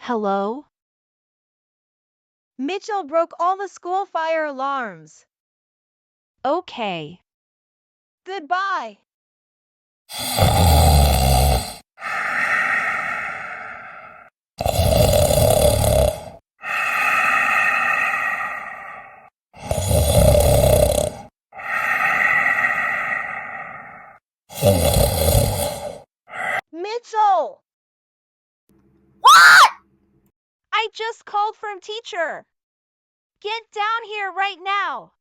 Hello? Mitchell broke all the school fire alarms. Okay. Goodbye. Mitchell! What? I just called from teacher. Get down here right now.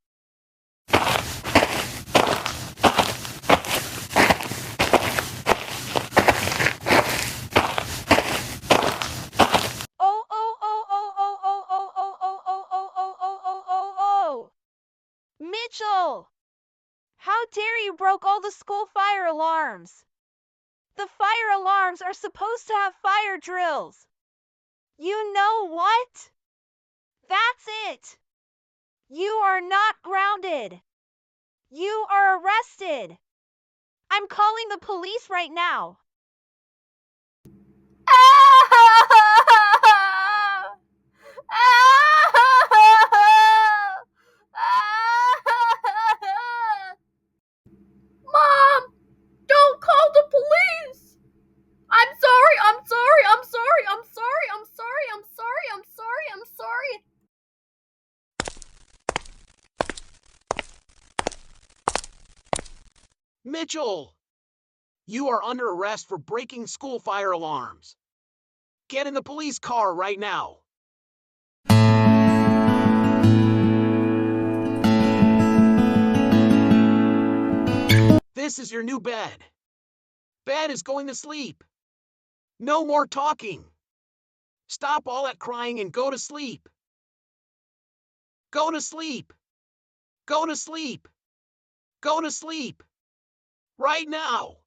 Oh, oh, oh, oh, oh, oh, oh, oh, oh, oh, oh, oh, oh, oh, oh, oh. Mitchell! How dare you broke all the school fire alarms? The fire alarms are supposed to have fire drills. You know what? That's it. You are not grounded. You are arrested. I'm calling the police right now. Mom, don't call the police. I'm sorry, I'm sorry, I'm sorry, I'm sorry, I'm sorry, I'm sorry, I'm sorry, I'm sorry. Mitchell! You are under arrest for breaking school fire alarms. Get in the police car right now. This is your new bed. Bed is going to sleep. No more talking. Stop all that crying and go to sleep. Go to sleep. Go to sleep. Go to sleep. Right now.